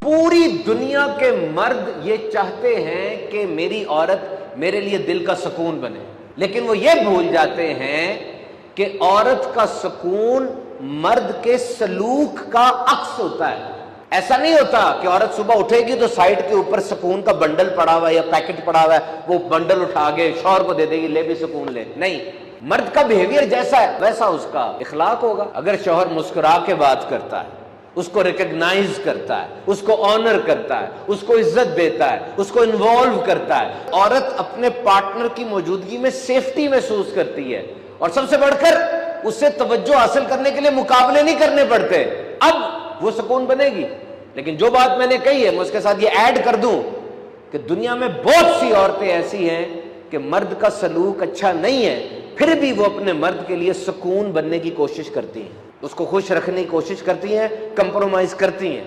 پوری دنیا کے مرد یہ چاہتے ہیں کہ میری عورت میرے لیے دل کا سکون بنے، لیکن وہ یہ بھول جاتے ہیں کہ عورت کا سکون مرد کے سلوک کا عکس ہوتا ہے۔ ایسا نہیں ہوتا کہ عورت صبح اٹھے گی تو سائڈ کے اوپر سکون کا بنڈل پڑا ہوا ہے یا پیکٹ پڑا ہوا ہے، وہ بنڈل اٹھا کے شوہر کو دے دے گی، لے بھی سکون لے۔ نہیں، مرد کا بیہیویئر جیسا ہے ویسا اس کا اخلاق ہوگا۔ اگر شوہر مسکرا کے بات کرتا ہے، اس کو ریکگنائز کرتا ہے، اس کو آنر کرتا ہے، اس کو عزت دیتا ہے، اس کو انوالو کرتا ہے، عورت اپنے پارٹنر کی موجودگی میں سیفٹی محسوس کرتی ہے، اور سب سے بڑھ کر اس سے توجہ حاصل کرنے کے لیے مقابلے نہیں کرنے پڑتے، اب وہ سکون بنے گی۔ لیکن جو بات میں نے کہی ہے میں اس کے ساتھ یہ ایڈ کر دوں کہ دنیا میں بہت سی عورتیں ایسی ہیں کہ مرد کا سلوک اچھا نہیں ہے، پھر بھی وہ اپنے مرد کے لیے سکون بننے کی کوشش کرتی ہیں، اس کو خوش رکھنے کی کوشش کرتی ہیں، کمپرومائز کرتی ہیں۔